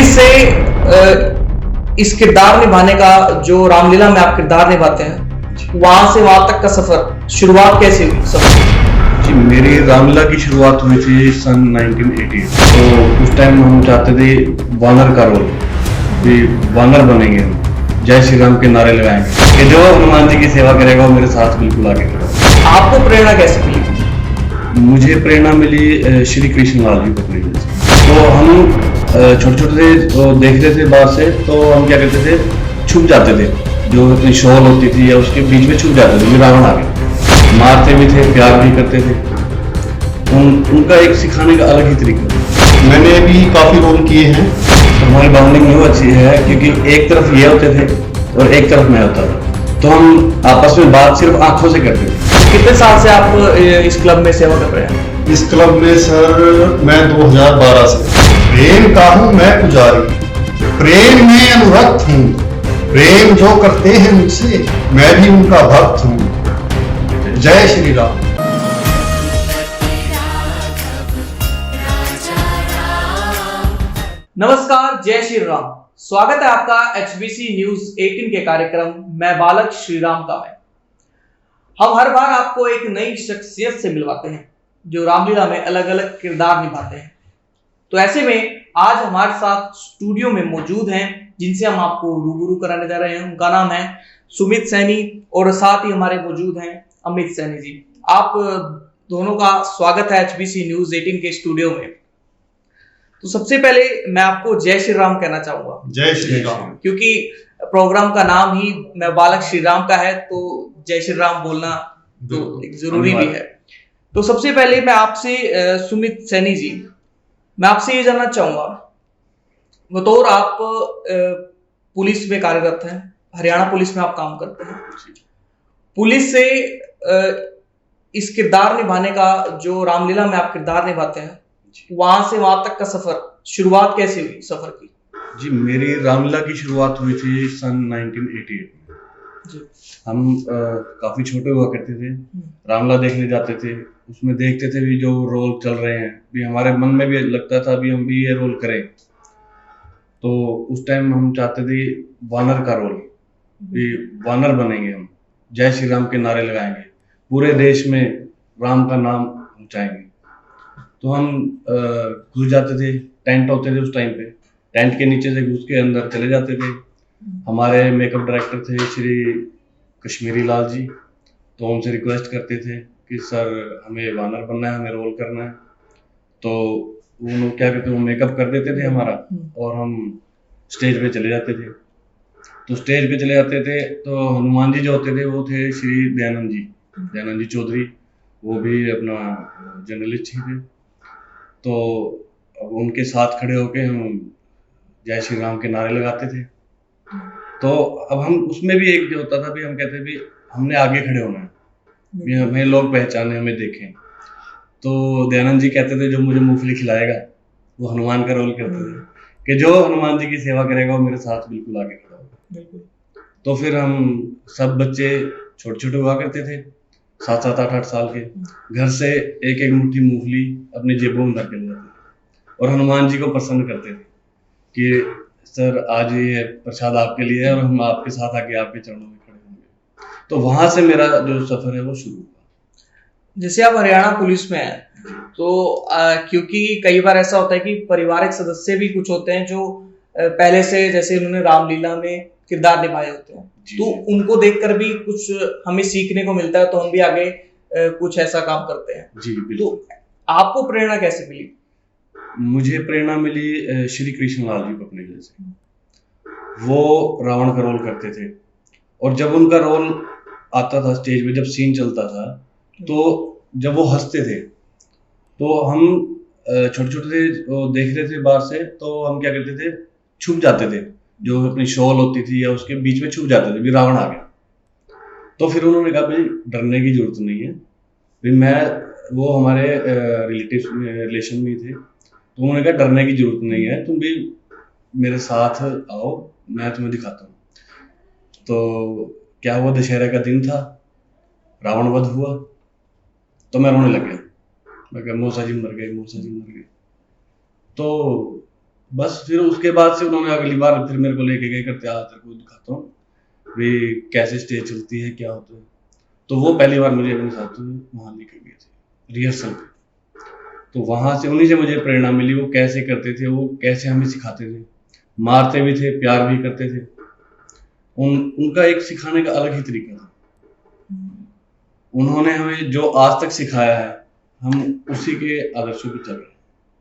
Police से इस किरदार निभाने का जो रामलीला में आप किरदार निभाते हैं, वहां से वहां तक का सफर शुरुआत कैसे हुई सफर? जी, मेरी रामलीला की शुरुआत हुई थी सन 1980। तो उस टाइम हम चाहते थे वानर का रोल, कि वानर बनेंगे हम, जय श्री राम के नारे लगाएंगे कि जो हनुमान जी की सेवा करेगा वो मेरे साथ बिल्कुल आगे खड़ा। आपको प्रेरणा कैसे मिली? मुझे प्रेरणा मिली श्री कृष्ण लाल जी पकड़ी से। तो हम छोटे छोटे थे तो देखते थे बाहर से, तो हम क्या करते थे, छुप जाते थे। जो अपनी शॉल होती थी या उसके बीच में छुप जाते थे, रावण आ गए। मारते भी थे, प्यार भी करते थे। उनका एक सिखाने का अलग ही तरीका था। मैंने भी काफी रोल किए हैं। तो हमारी बाउंडिंग बहुत अच्छी है, क्योंकि एक तरफ ये होते थे और एक तरफ मैं होता था, तो हम आपस में बात सिर्फ आंखों से करते थे। कितने साल से आप इस क्लब में सेवा कर रहे हैं? इस क्लब में सर मैं 2012 से। प्रेम का हूँ मैं पुजारी, प्रेम में अनुरक्त हूँ। प्रेम जो करते हैं मुझसे, मैं भी उनका भक्त हूँ। जय श्री राम। नमस्कार, जय श्री राम। स्वागत है आपका HBC न्यूज 18 के कार्यक्रम मैं बालक श्री राम का मैं। हम हर बार आपको एक नई शख्सियत से मिलवाते हैं जो रामलीला में अलग अलग किरदार निभाते हैं। तो ऐसे में आज हमारे साथ स्टूडियो में मौजूद हैं जिनसे हम आपको रूबरू कराने जा रहे हैं। उनका नाम है सुमित सैनी और साथ ही हमारे मौजूद हैं अमित सैनी जी। आप दोनों का स्वागत है HBC न्यूज 18 के स्टूडियो में। तो सबसे पहले मैं आपको जय श्री राम कहना चाहूंगा। जय श्री राम। क्योंकि प्रोग्राम का नाम ही मैं बालक श्री राम का है, तो जय श्री राम बोलना तो एक जरूरी भी है। तो सबसे पहले मैं आपसे सुमित सैनी जी, मैं आपसे ये जानना चाहूंगा, बतौर आप पुलिस में कार्यरत हैं, हरियाणा पुलिस में आप काम करते हैं, पुलिस से इस किरदार निभाने का जो रामलीला में आप किरदार निभाते हैं, वहां से वहां तक का सफर शुरुआत कैसे हुई सफर की? जी, मेरी रामलीला की शुरुआत हुई थी सन 1988 में। हम काफी छोटे हुआ करते थे, रामलीला देखने जाते थे, उसमें देखते थे भी जो रोल चल रहे हैं, भी हमारे मन में भी लगता था भी हम भी ये रोल करें। तो उस टाइम हम चाहते थे वानर का रोल, भी वानर बनेंगे हम, जय श्री राम के नारे लगाएंगे, पूरे देश में राम का नाम पहुंचाएंगे। तो हम घुस जाते थे, टेंट होते थे उस टाइम पे, टेंट के नीचे से घुस के अंदर चले जाते थे। हमारे मेकअप डायरेक्टर थे श्री कश्मीरी लाल जी, तो उनसे रिक्वेस्ट करते थे कि सर हमें वानर बनना है, हमें रोल करना है। तो वो लोग क्या कहते हैं, वो मेकअप कर देते थे हमारा और हम स्टेज पे चले जाते थे। तो स्टेज पे चले जाते थे तो हनुमान जी जो होते थे वो थे श्री दयानंद जी चौधरी, वो भी अपना जर्नलिस्ट ही थे। तो अब उनके साथ खड़े होके हम जय श्री राम के नारे लगाते थे। तो अब हम उसमें भी एक जो होता था भी, हम कहते भी हमने आगे खड़े होना है, भी हमें लोग पहचाने, हमें देखें। तो दयानंद जी कहते थे जो मुझे मूंगफली खिलाएगा वो हनुमान का रोल करते थे, कि जो हनुमान जी की सेवा करेगा वो मेरे साथ बिल्कुल आगे खड़ा होगा। तो फिर हम सब बच्चे छोटे छोटे हुआ करते थे, 7-7, 8-8 साल के, घर से एक एक मुट्ठी मूंगफली अपनी जेबों में भर के ले जाते थे और हनुमान जी को प्रसन्न करते थे कि सर आज ये प्रसाद आपके लिए है और हम आपके साथ आके आपके चरणों में खड़े होंगे। तो वहां से मेरा जो सफर है वो शुरू हुआ। जैसे आप हरियाणा पुलिस में हैं, तो क्योंकि कई बार ऐसा होता है कि पारिवारिक सदस्य भी कुछ होते हैं जो पहले से, जैसे उन्होंने रामलीला में किरदार निभाए होते हैं, तो उनको देखकर भी कुछ हमें सीखने को मिलता है, तो हम भी आगे कुछ ऐसा काम करते हैं। जी बिल्कुल। तो आपको प्रेरणा कैसे मिली? मुझे प्रेरणा मिली श्री कृष्ण लाल जी पकड़ी से। वो रावण का रोल करते थे और जब उनका रोल आता था स्टेज पे, जब सीन चलता था, तो जब वो हंसते थे तो हम छोटे छोटे थे, देख रहे थे बाहर से, तो हम क्या करते थे, छुप जाते थे। जो अपनी शॉल होती थी या उसके बीच में छुप जाते थे, भी रावण आ गया। तो फिर उन्होंने कहा भाई डरने की जरूरत नहीं है, भाई मैं, वो हमारे रिलेशन में थे, तो उन्होंने कहा डरने की जरूरत नहीं है, तुम भी मेरे साथ आओ, मैं तुम्हें दिखाता हूँ। तो क्या हुआ, दशहरा का दिन था, रावण वध हुआ, तो मैं रोने लग गया। मैं कहा मौसा जी मर गए, मौसा जी मर गए। तो बस फिर उसके बाद से उन्होंने अगली बार फिर मेरे को लेके गए, करते आ तेरे को दिखाता हूँ वे कैसे स्टेज चलती है, क्या होता है। तो वो पहली बार मुझे अपने साथ वहाँ लेके गए थे रिहर्सल पे। तो वहाँ से उन्हीं से मुझे प्रेरणा मिली, वो कैसे करते थे, वो कैसे हमें सिखाते थे, मारते भी थे, प्यार भी करते थे। उनका एक सिखाने का अलग ही तरीका था। उन्होंने हमें जो आज तक सिखाया है, हम उसी के आदर्शों पे चल रहे हैं।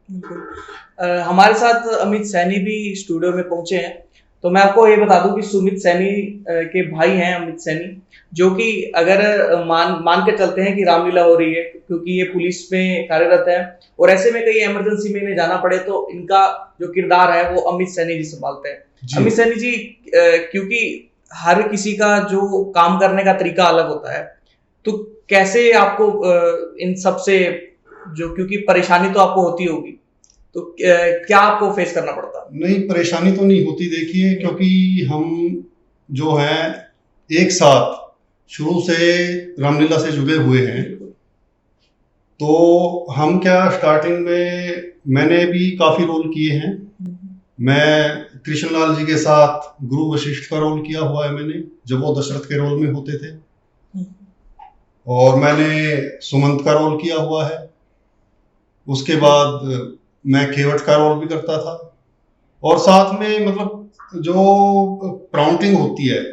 बिल्कुल। हमारे साथ अमित सैनी भी स्टूडियो में पहुंचे हैं, तो मैं आपको ये बता दूं कि सुमित सैनी के भाई हैं अमित सैनी, जो कि अगर मान के चलते हैं कि रामलीला हो रही है, क्योंकि ये पुलिस में कार्यरत है और ऐसे में कहीं इमरजेंसी में इन्हें जाना पड़े तो इनका जो किरदार है वो अमित सैनी जी संभालते हैं। अमित सैनी जी, क्योंकि हर किसी का जो काम करने का तरीका अलग होता है, तो कैसे आपको इन सब से जो, क्योंकि परेशानी तो आपको होती होगी, तो क्या आपको फेस करना पड़ता? नहीं, परेशानी तो नहीं होती। देखिए, क्योंकि हम जो हैं एक साथ शुरू से रामलीला से जुड़े हुए हैं, तो हम क्या स्टार्टिंग में मैंने भी काफी रोल किए हैं। मैं कृष्णलाल जी के साथ गुरु वशिष्ठ का रोल किया हुआ है मैंने, जब वो दशरथ के रोल में होते थे, और मैंने सुमंत का रोल किया हुआ है। उसके बाद मैं केवट का रोल भी करता था, और साथ में मतलब जो प्राउंटिंग होती है,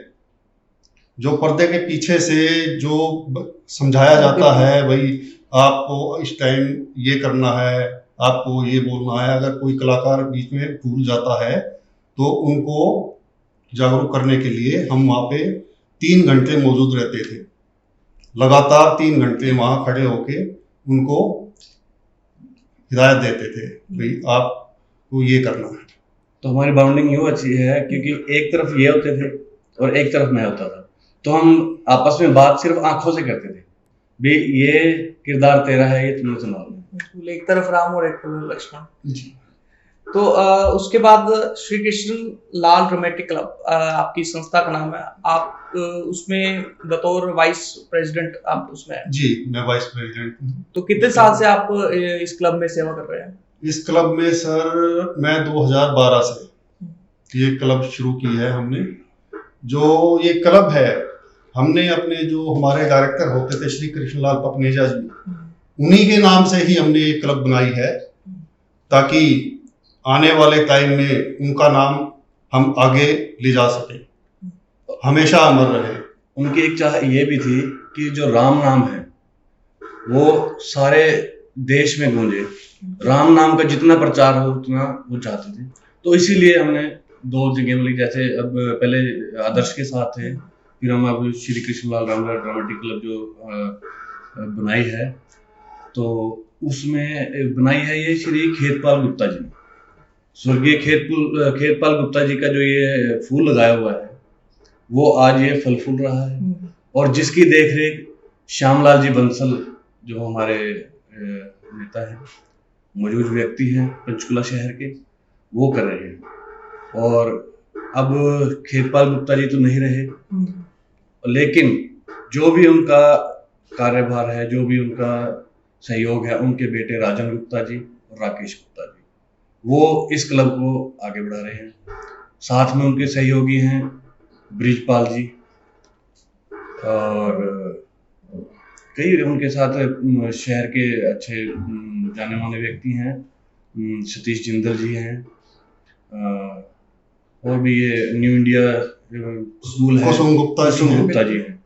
जो पर्दे के पीछे से जो समझाया जाता है, भाई आपको इस टाइम ये करना है, आपको ये बोलना है। अगर कोई कलाकार बीच में भूल जाता है तो उनको जागरूक करने के लिए हम वहाँ पे 3 घंटे मौजूद रहते थे। लगातार 3 घंटे वहाँ खड़े होके उनको हिदायत देते थे, भाई आपको ये करना है। तो हमारी बाउंडिंग यूँ अच्छी है क्योंकि एक तरफ ये होते थे और एक तरफ मैं होता था, तो हम आपस में बात सिर्फ आंखों से करते थे, भाई ये किरदार तेरा है, ये तुमने संभालना। एक तरफ राम और एक तरफ लक्ष्मण जी। तो उसके बाद श्री कृष्ण लाल ड्रामेटिक क्लब आपकी संस्था का नाम है, आप उसमें बतौर वाइस प्रेसिडेंट आप उसमें हैं? जी, मैं वाइस प्रेसिडेंट हूँ। तो कितने साल से आप इस क्लब में सेवा कर रहे हैं? इस क्लब में सर मैं 2012 से ये क्लब शुरू की है हमने। जो ये क्लब है, हमने अपने जो हमारे डायरेक्टर होते थे श्री कृष्णलाल पपनेजा जी, उन्हीं के नाम से ही हमने ये क्लब बनाई है, ताकि आने वाले टाइम में उनका नाम हम आगे ले जा सके, हमेशा अमर रहे। उनकी एक चाह ये भी थी कि जो राम नाम है वो सारे देश में गूंजे, राम नाम का जितना प्रचार हो उतना वो चाहते थे। तो इसीलिए हमने 2 जगह, मतलब जैसे अब पहले आदर्श के साथ थे, फिर हम अब श्री कृष्णलाल रामलीला ड्रामेटिक क्लब जो बनाई है, तो उसमें बनाई है ये श्री खेतपाल गुप्ता जी, स्वर्गीय खेतपाल गुप्ता जी का जो ये फूल लगाया हुआ है, वो आज ये फल फूल रहा है, और जिसकी देखरेख श्यामलाल जी बंसल जो हमारे नेता हैं, मौजूद व्यक्ति हैं पंचकुला शहर के, वो कर रहे हैं। और अब खेतपाल गुप्ता जी तो नहीं रहे, लेकिन जो भी उनका कार्यभार है, जो भी उनका सहयोग है, उनके बेटे राजन गुप्ता जी और राकेश गुप्ता जी, वो इस क्लब को आगे बढ़ा रहे हैं। साथ में उनके सहयोगी हैं ब्रिजपाल जी, और कई उनके साथ शहर के अच्छे जाने माने व्यक्ति हैं, सतीश जिंदल जी हैं, और भी ये न्यू इंडिया स्कूल है, कुसुम गुप्ता जी हैं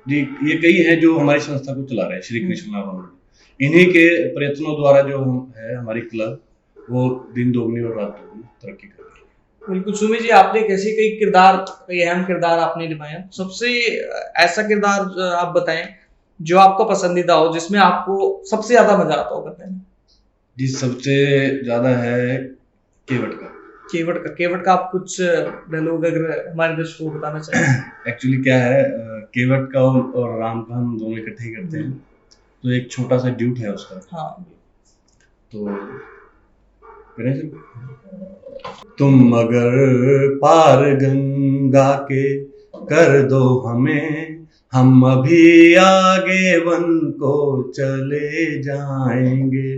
जी। ये कई हैं जो हमारी संस्था को चला रहे हैं, श्री कृष्णलाल। इन्हीं के प्रयत्नों द्वारा जो है हमारी क्लब, वो दिन दोगुनी और रात दोगुनी तरक्की कर रही है। बिल्कुल। सुमित जी, आपने कैसे कई अहम किरदार आपने निभाया, सबसे ऐसा किरदार आप बताएं जो आपका पसंदीदा हो, जिसमें आपको सबसे ज्यादा मजा आता हो करने में? जी, सबसे ज्यादा है केवट का आप कुछ डायलॉग अगर हमारे दर्शकों को बताना चाहिए। एक्चुअली क्या है, केवट का और राम का हम दोनों इकट्ठे ही करते हैं, तो एक छोटा सा ड्यूट है उसका। हाँ, तो तुम अगर पार गंगा के कर दो हमें, हम अभी आगे वन को चले जाएंगे।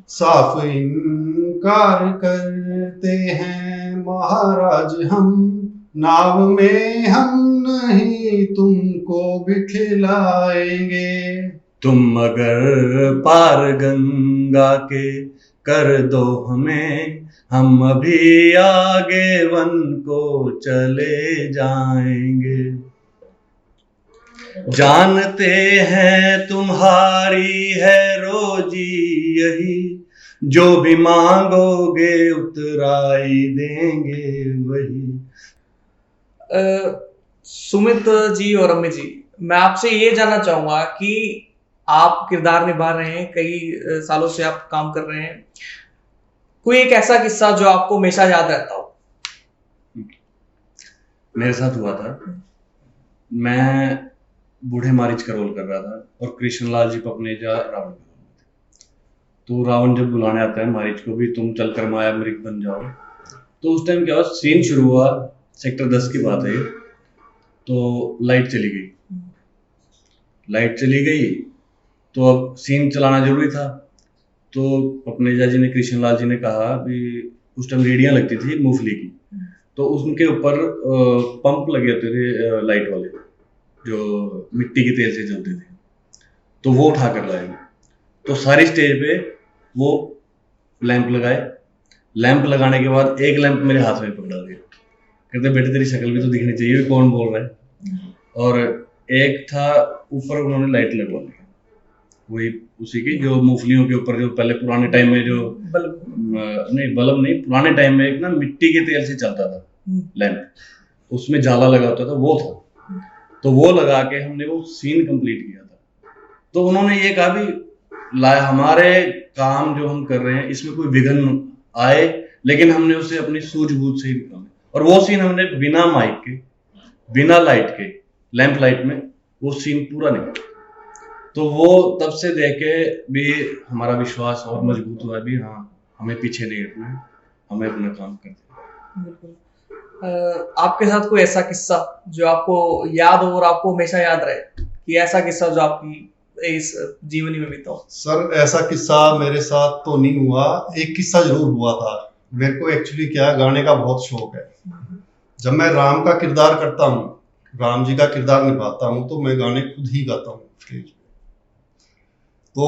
साफ इनकार कर करते हैं महाराज हम, नाव में हम नहीं तुमको बिठलाएंगे। तुम अगर पार गंगा के कर दो हमें, हम अभी आगे वन को चले जाएंगे। जानते हैं तुम्हारी है रोजी यही, जो भी मांगोगे उतराई देंगे वही। सुमित जी और अमित जी, मैं आपसे ये जानना चाहूंगा कि आप किरदार निभा रहे हैं, कई सालों से आप काम कर रहे हैं, कोई एक ऐसा किस्सा जो आपको हमेशा याद रहता हो? मेरे साथ हुआ था, मैं बूढ़े मारीच का रोल कर रहा था और कृष्णलाल जी पपनेजा रावण का रोल थे। तो रावण जब बुलाने आता है मारीच को भी, तुम चलकर माया मृग बन जाओ, तो उस टाइम क्या हुआ, सीन शुरू हुआ, सेक्टर 10 की बात है, तो लाइट चली गई तो अब सीन चलाना जरूरी था। तो पपनेजा जी ने, कृष्णलाल जी ने कहा भी, उस टाइम रेडियां लगती थी मूंगफली की, तो उनके ऊपर पंप लगे होते थे लाइट वाले, जो मिट्टी के तेल से चलते थे, तो वो उठा कर लाए। तो सारी स्टेज पे वो लैंप लगाए, लैंप लगाने के बाद एक लैंप मेरे हाथ में पकड़ा दिया, कहते बेटे तेरी शक्ल भी तो दिखनी चाहिए, कौन बोल रहा है। और एक था ऊपर उन्होंने लाइट लगवा दी, वही उसी की जो मूंगफलियों के ऊपर, जो पहले पुराने टाइम में जो बल्ब नहीं, पुराने टाइम में एक ना मिट्टी के तेल से चलता था लैंप, उसमें जाला लगा होता था, वो था। तो वो लगा के हमने वो सीन कंप्लीट किया था। तो उन्होंने ये कहा भी हमारे काम जो हम कर रहे हैं इसमें कोई विघ्न आए, लेकिन हमने उसे अपनी सूझबूझ से ही निकाला। और वो सीन हमने बिना माइक के, बिना लाइट के, लैंप लाइट में वो सीन पूरा निकाला। तो वो तब से देख के भी हमारा विश्वास और मजबूत हुआ भी, हाँ हमें पीछे नहीं हटना है, हमें अपना काम करना है। बिल्कुल। आपके साथ कोई ऐसा किस्सा जो आपको याद हो और आपको हमेशा याद रहे, कि ऐसा किस्सा जो आपकी इस जीवनी में बीता हो? सर ऐसा किस्सा मेरे साथ तो नहीं हुआ, एक किस्सा जरूर हुआ था। मेरे को एक्चुअली क्या, गाने का बहुत शौक है। जब मैं राम का किरदार करता हूँ, राम जी का किरदार निभाता हूँ, तो मैं गाने खुद ही गाता हूँ स्टेज पे। तो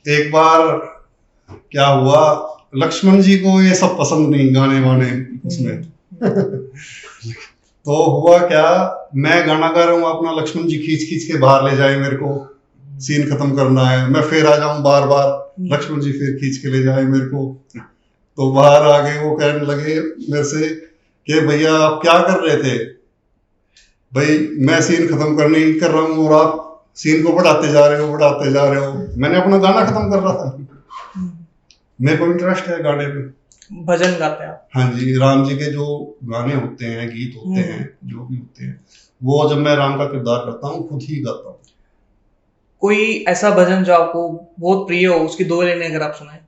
एक बार क्या हुआ, लक्ष्मण जी को ये सब पसंद नहीं, गाने वाने उसमें तो हुआ क्या, मैं गाना गा रहा हूँ अपना, लक्ष्मण जी खींच खींच के बाहर ले जाए, मेरे को सीन खत्म करना है, मैं फिर आ जाऊं बार बार, लक्ष्मण जी फिर खींच के ले जाए मेरे को। तो बाहर आ गए, वो कहने लगे मेरे से कि भैया आप क्या कर रहे थे? भाई मैं सीन खत्म करने ही कर रहा हूँ और आप सीन को बढ़ाते जा रहे हो। मैंने अपना गाना खत्म कर रहा था, मेरे को इंटरेस्ट है गाने में। भजन गाते हैं आप? हाँ जी, राम जी के जो गाने होते हैं, गीत होते हैं, जो भी होते हैं, वो जब मैं राम का किरदार करता हूँ खुद ही गाता हूँ। कोई ऐसा भजन जो आपको बहुत प्रिय हो, उसकी दो लाइनें अगर आप सुनाएं।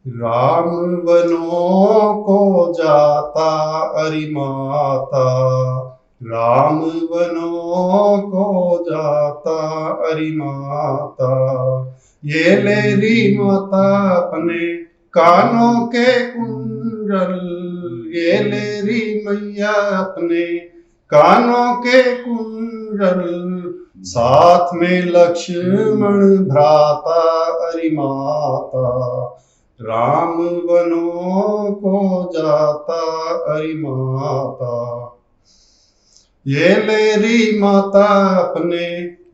राम वनों को जाता अरि माता, राम वनों को जाता अरि माता, ये ले री माता अपने कानों के कुंडल, ये ले री मैया अपने कानों के कुंडल, साथ में लक्ष्मण भ्राता अरि माता, राम वनों को जाता अरि माता, ये ले री माता अपने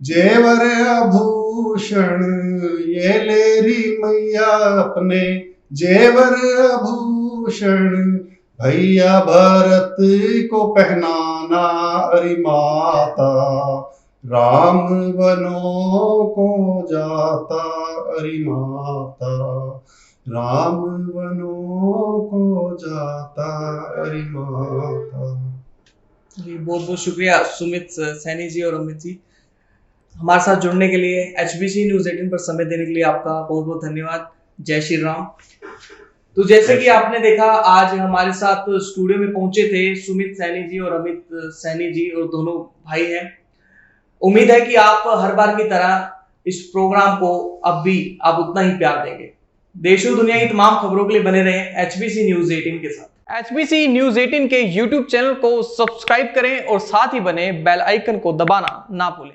जेवर आभूषण, ये ले री मैया अपने जेवर आभूषण, भैया भरत को पहनाना अरि माता, राम वनों को जाता अरि माता, राम वनों को जाता अरि माता। जी बहुत बहुत शुक्रिया सुमित सैनी जी और अमित जी, हमारे साथ जुड़ने के लिए, HBC न्यूज़ 18 पर समय देने के लिए आपका बहुत बहुत धन्यवाद। जय श्री राम। तो जैसे कि आपने देखा, आज हमारे साथ स्टूडियो में पहुंचे थे सुमित सैनी जी और अमित सैनी जी, और दोनों भाई हैं। उम्मीद है कि आप हर बार की तरह इस प्रोग्राम को अब भी आप उतना ही प्यार देंगे। देशों दुनिया की तमाम खबरों के लिए बने रहें HBC न्यूज 18 के साथ। HBC न्यूज 18 के YouTube चैनल को सब्सक्राइब करें और साथ ही बने बेल आइकन को दबाना ना भूलें।